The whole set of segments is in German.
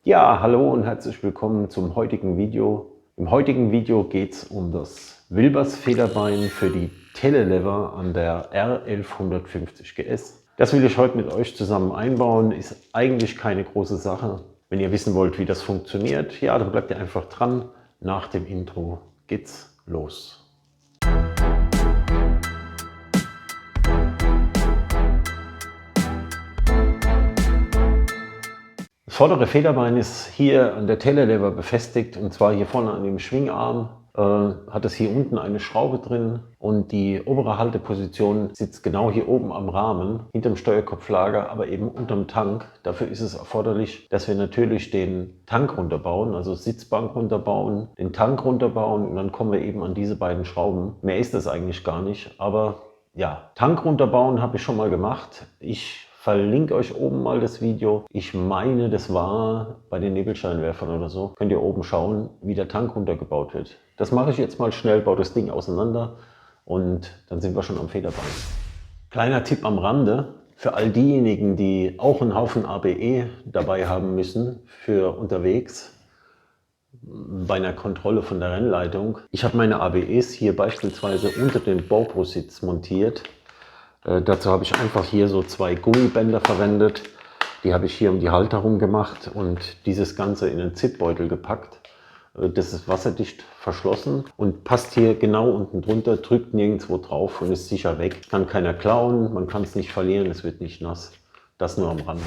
Ja, hallo und herzlich willkommen zum heutigen Video. Im heutigen Video geht es um das Wilbers Federbein für die Telelever an der R1150 GS. Das will ich heute mit euch zusammen einbauen. Ist eigentlich keine große Sache. Wenn ihr wissen wollt, wie das funktioniert, ja, dann bleibt ihr einfach dran. Nach dem Intro geht's los. Das vordere Federbein ist hier an der Telelever befestigt, und zwar hier vorne an dem Schwingarm. Hat es hier unten eine Schraube drin und die obere Halteposition sitzt genau hier oben am Rahmen, hinterm Steuerkopflager, aber eben unterm Tank. Dafür ist es erforderlich, dass wir natürlich den Tank runterbauen, also Sitzbank runterbauen, den Tank runterbauen, und dann kommen wir eben an diese beiden Schrauben. Mehr ist das eigentlich gar nicht, aber ja, Tank runterbauen habe ich schon mal gemacht. Ich verlinke euch oben mal das Video. Ich meine, das war bei den Nebelscheinwerfern oder so. Könnt ihr oben schauen, wie der Tank runtergebaut wird. Das mache ich jetzt mal schnell, baue das Ding auseinander und dann sind wir schon am Federbein. Kleiner Tipp am Rande für all diejenigen, die auch einen Haufen ABE dabei haben müssen für unterwegs bei einer Kontrolle von der Rennleitung. Ich habe meine ABEs hier beispielsweise unter den Bauprositz montiert. Dazu habe ich einfach hier so zwei Gummibänder verwendet. Die habe ich hier um die Halterung gemacht und dieses Ganze in einen Zipbeutel gepackt. Das ist wasserdicht verschlossen und passt hier genau unten drunter, drückt nirgendwo drauf und ist sicher weg. Kann keiner klauen, man kann es nicht verlieren, es wird nicht nass. Das nur am Rande.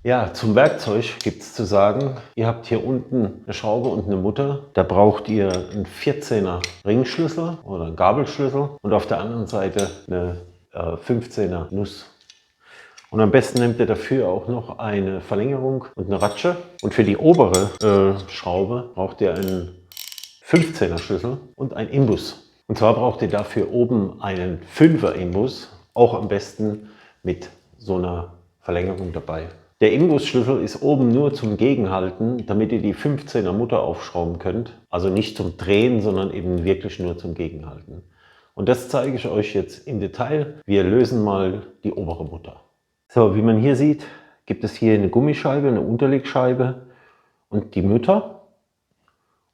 Ja, zum Werkzeug gibt es zu sagen, ihr habt hier unten eine Schraube und eine Mutter. Da braucht ihr einen 14er Ringschlüssel oder einen Gabelschlüssel und auf der anderen Seite eine 15er Nuss. Und am besten nehmt ihr dafür auch noch eine Verlängerung und eine Ratsche. Und für die obere Schraube braucht ihr einen 15er Schlüssel und einen Imbus. Und zwar braucht ihr dafür oben einen 5er Imbus, auch am besten mit so einer Verlängerung dabei. Der Imbusschlüssel ist oben nur zum Gegenhalten, damit ihr die 15er Mutter aufschrauben könnt. Also nicht zum Drehen, sondern eben wirklich nur zum Gegenhalten. Und das zeige ich euch jetzt im Detail. Wir lösen mal die obere Mutter. So, wie man hier sieht, gibt es hier eine Gummischeibe, eine Unterlegscheibe und die Mutter.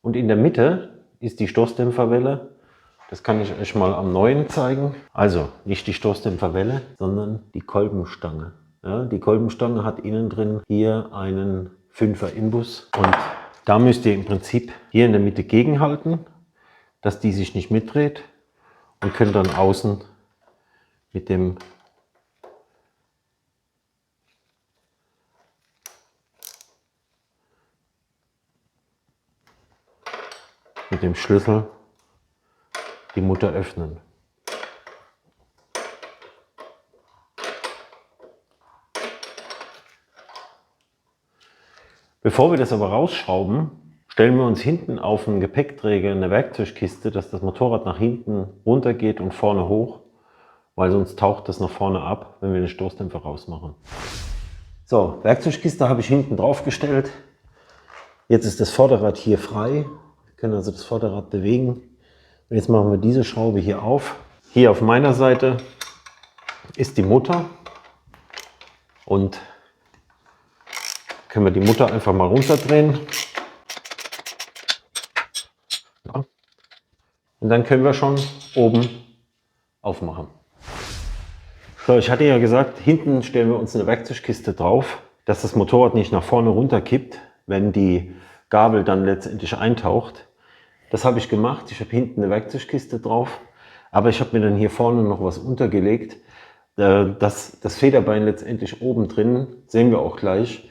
Und in der Mitte ist die Stoßdämpferwelle. Das kann ich euch mal am neuen zeigen. Also nicht die Stoßdämpferwelle, sondern die Kolbenstange. Ja, die Kolbenstange hat innen drin hier einen 5er Imbus. Und da müsst ihr im Prinzip hier in der Mitte gegenhalten, dass die sich nicht mitdreht. Und könnt dann außen mit dem Schlüssel die Mutter öffnen. Bevor wir das aber rausschrauben, stellen wir uns hinten auf den Gepäckträger eine Werkzeugkiste, dass das Motorrad nach hinten runter geht und vorne hoch, weil sonst taucht das nach vorne ab, wenn wir den Stoßdämpfer rausmachen. So, Werkzeugkiste habe ich hinten drauf gestellt. Jetzt ist das Vorderrad hier frei. Wir können also das Vorderrad bewegen. Und jetzt machen wir diese Schraube hier auf. Hier auf meiner Seite ist die Mutter und können wir die Mutter einfach mal runterdrehen. Ja. Und dann können wir schon oben aufmachen. So, ich hatte ja gesagt, hinten stellen wir uns eine Werkzeugkiste drauf, dass das Motorrad nicht nach vorne runter kippt, wenn die Gabel dann letztendlich eintaucht. Das habe ich gemacht. Ich habe hinten eine Werkzeugkiste drauf, aber ich habe mir dann hier vorne noch was untergelegt, dass das Federbein letztendlich oben drin, sehen wir auch gleich,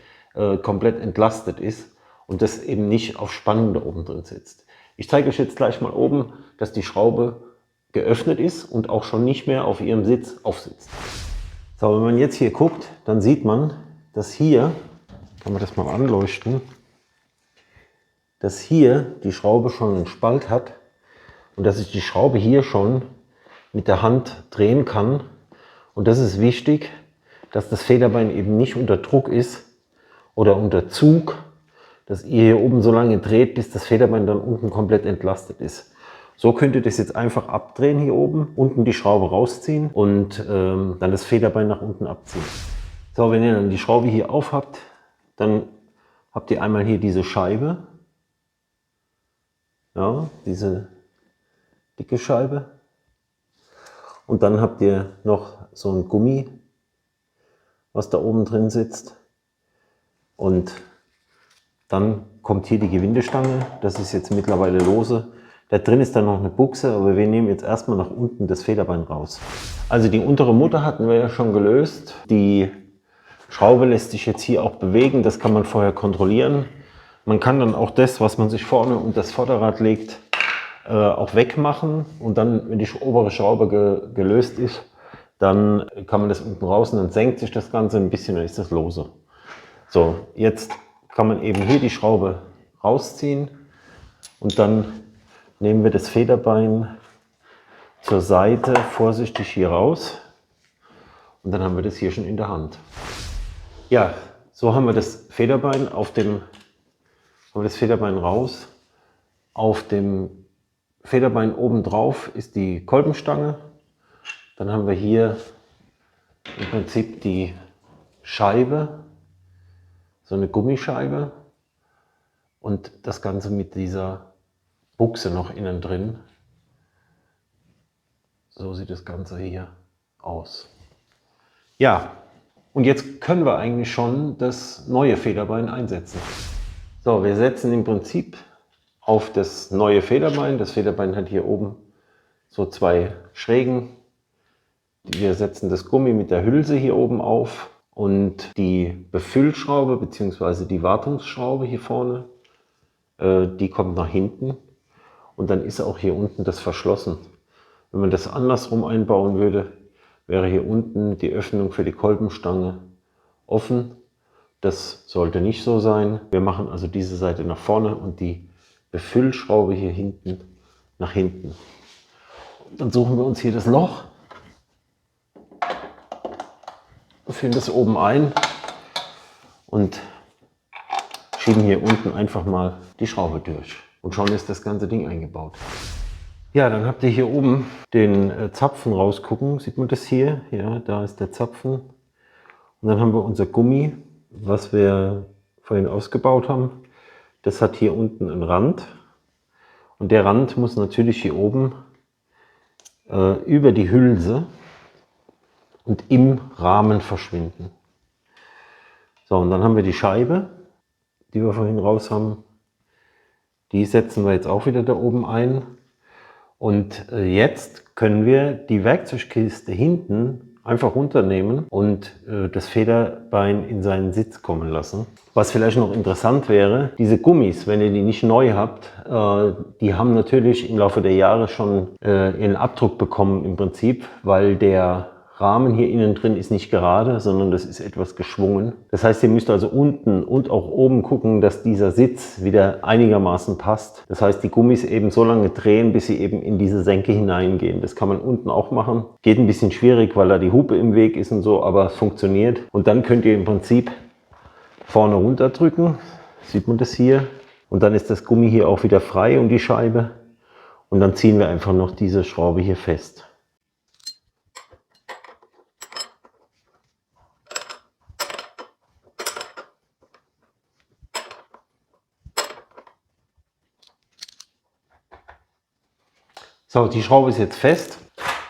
komplett entlastet ist und das eben nicht auf Spannung da oben drin sitzt. Ich zeige euch jetzt gleich mal oben, dass die Schraube geöffnet ist und auch schon nicht mehr auf ihrem Sitz aufsitzt. So, wenn man jetzt hier guckt, dann sieht man, dass hier, kann man das mal anleuchten, dass hier die Schraube schon einen Spalt hat und dass ich die Schraube hier schon mit der Hand drehen kann. Und das ist wichtig, dass das Federbein eben nicht unter Druck ist oder unter Zug, dass ihr hier oben so lange dreht, bis das Federbein dann unten komplett entlastet ist. So könnt ihr das jetzt einfach abdrehen hier oben, unten die Schraube rausziehen und dann das Federbein nach unten abziehen. So, wenn ihr dann die Schraube hier auf habt, dann habt ihr einmal hier diese Scheibe, ja, diese dicke Scheibe. Und dann habt ihr noch so ein Gummi, was da oben drin sitzt. Und dann kommt hier die Gewindestange. Das ist jetzt mittlerweile lose. Da drin ist dann noch eine Buchse, aber wir nehmen jetzt erstmal nach unten das Federbein raus. Also die untere Mutter hatten wir ja schon gelöst. Die Schraube lässt sich jetzt hier auch bewegen. Das kann man vorher kontrollieren. Man kann dann auch das, was man sich vorne unter das Vorderrad legt, auch wegmachen. Und dann, wenn die obere Schraube gelöst ist, dann kann man das unten raus und dann senkt sich das Ganze ein bisschen, dann ist das lose. So, jetzt kann man eben hier die Schraube rausziehen und dann nehmen wir das Federbein zur Seite vorsichtig hier raus und dann haben wir das hier schon in der Hand. Ja, so haben wir das Federbein raus. Auf dem Federbein oben drauf ist die Kolbenstange. Dann haben wir hier im Prinzip die Scheibe, so eine Gummischeibe und das Ganze mit dieser Buchse noch innen drin. So sieht das Ganze hier aus. Ja, und jetzt können wir eigentlich schon das neue Federbein einsetzen. So, wir setzen im Prinzip auf das neue Federbein. Das Federbein hat hier oben so zwei Schrägen. Wir setzen das Gummi mit der Hülse hier oben auf und die Befüllschraube bzw. die Wartungsschraube hier vorne, die kommt nach hinten und dann ist auch hier unten das verschlossen. Wenn man das andersrum einbauen würde, wäre hier unten die Öffnung für die Kolbenstange offen. Das sollte nicht so sein. Wir machen also diese Seite nach vorne und die Befüllschraube hier hinten nach hinten. Dann suchen wir uns hier das Loch, führen das oben ein und schieben hier unten einfach mal die Schraube durch. Und schon ist das ganze Ding eingebaut. Ja, dann habt ihr hier oben den Zapfen rausgucken. Sieht man das hier? Ja, da ist der Zapfen. Und dann haben wir unser Gummi, was wir vorhin ausgebaut haben. Das hat hier unten einen Rand. Und der Rand muss natürlich hier oben über die Hülse und im Rahmen verschwinden. So, und dann haben wir die Scheibe, die wir vorhin raus haben. Die setzen wir jetzt auch wieder da oben ein. Und jetzt können wir die Werkzeugkiste hinten einfach runternehmen und das Federbein in seinen Sitz kommen lassen. Was vielleicht noch interessant wäre, diese Gummis, wenn ihr die nicht neu habt, die haben natürlich im Laufe der Jahre schon ihren Abdruck bekommen im Prinzip, weil der Rahmen hier innen drin ist nicht gerade, sondern das ist etwas geschwungen. Das heißt, ihr müsst also unten und auch oben gucken, dass dieser Sitz wieder einigermaßen passt. Das heißt, die Gummis eben so lange drehen, bis sie eben in diese Senke hineingehen. Das kann man unten auch machen. Geht ein bisschen schwierig, weil da die Hupe im Weg ist und so, aber es funktioniert. Und dann könnt ihr im Prinzip vorne runter drücken. Sieht man das hier? Und dann ist das Gummi hier auch wieder frei und die Scheibe. Und dann ziehen wir einfach noch diese Schraube hier fest. So, die Schraube ist jetzt fest.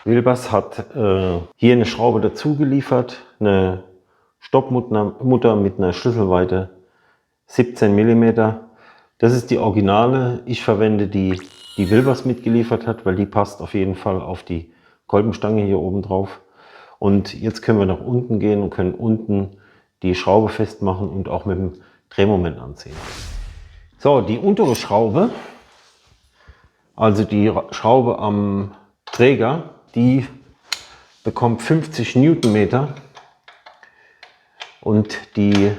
Wilbers hat hier eine Schraube dazu geliefert, eine Stoppmutter mit einer Schlüsselweite 17 mm. Das ist die Originale. Ich verwende die Wilbers mitgeliefert hat, weil die passt auf jeden Fall auf die Kolbenstange hier oben drauf. Und jetzt können wir nach unten gehen und können unten die Schraube festmachen und auch mit dem Drehmoment anziehen. So, die untere Schraube, also die Schraube am Träger, die bekommt 50 Newtonmeter und die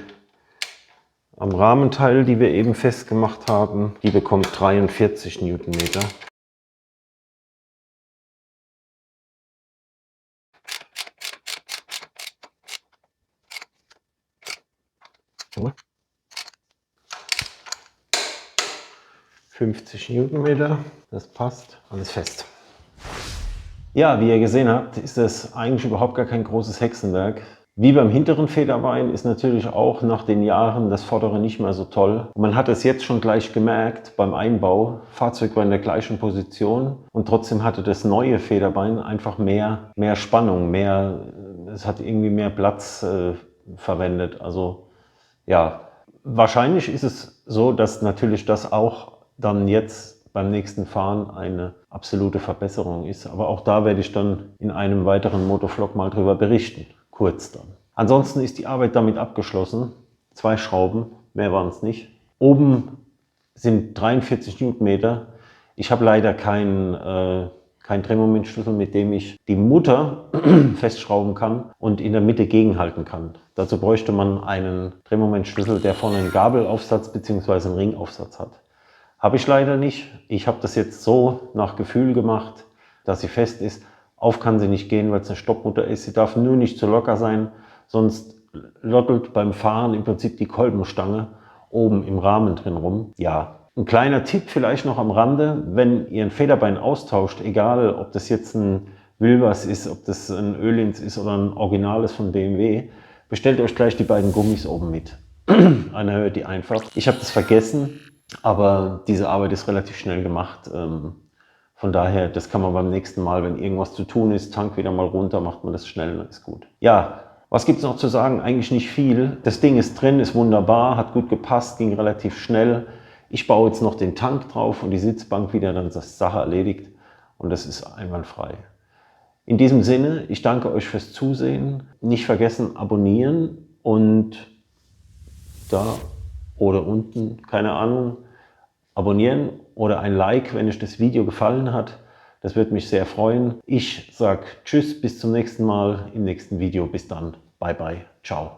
am Rahmenteil, die wir eben festgemacht haben, die bekommt 43 Newtonmeter. Ja. 50 Newtonmeter, das passt, alles fest. Ja, wie ihr gesehen habt, ist das eigentlich überhaupt gar kein großes Hexenwerk. Wie beim hinteren Federbein ist natürlich auch nach den Jahren das vordere nicht mehr so toll. Man hat es jetzt schon gleich gemerkt beim Einbau. Fahrzeug war in der gleichen Position und trotzdem hatte das neue Federbein einfach mehr Spannung, es hat irgendwie mehr Platz verwendet. Also ja, wahrscheinlich ist es so, dass natürlich das auch dann jetzt beim nächsten Fahren eine absolute Verbesserung ist. Aber auch da werde ich dann in einem weiteren Motovlog mal drüber berichten. Kurz dann. Ansonsten ist die Arbeit damit abgeschlossen. 2 Schrauben, mehr waren es nicht. Oben sind 43 Newtonmeter. Ich habe leider keinen Drehmomentschlüssel, mit dem ich die Mutter festschrauben kann und in der Mitte gegenhalten kann. Dazu bräuchte man einen Drehmomentschlüssel, der vorne einen Gabelaufsatz bzw. einen Ringaufsatz hat. Habe ich leider nicht. Ich habe das jetzt so nach Gefühl gemacht, dass sie fest ist. Auf kann sie nicht gehen, weil es eine Stoppmutter ist. Sie darf nur nicht zu locker sein, sonst lottelt beim Fahren im Prinzip die Kolbenstange oben im Rahmen drin rum. Ja, ein kleiner Tipp vielleicht noch am Rande, wenn ihr ein Federbein austauscht, egal ob das jetzt ein Wilbers ist, ob das ein Öhlins ist oder ein Originales von BMW, bestellt euch gleich die beiden Gummis oben mit. Einer hört die einfach. Ich habe das vergessen, aber diese Arbeit ist relativ schnell gemacht. Von daher, das kann man beim nächsten Mal, wenn irgendwas zu tun ist, Tank wieder mal runter, macht man das schnell, dann ist gut. Ja, was gibt es noch zu sagen? Eigentlich nicht viel. Das Ding ist drin, ist wunderbar, hat gut gepasst, ging relativ schnell. Ich baue jetzt noch den Tank drauf und die Sitzbank wieder, dann ist das Sache erledigt und das ist einwandfrei. In diesem Sinne, ich danke euch fürs Zusehen. Nicht vergessen, abonnieren und da oder unten, keine Ahnung, abonnieren oder ein Like, wenn euch das Video gefallen hat. Das würde mich sehr freuen. Ich sage Tschüss, bis zum nächsten Mal im nächsten Video. Bis dann. Bye bye. Ciao.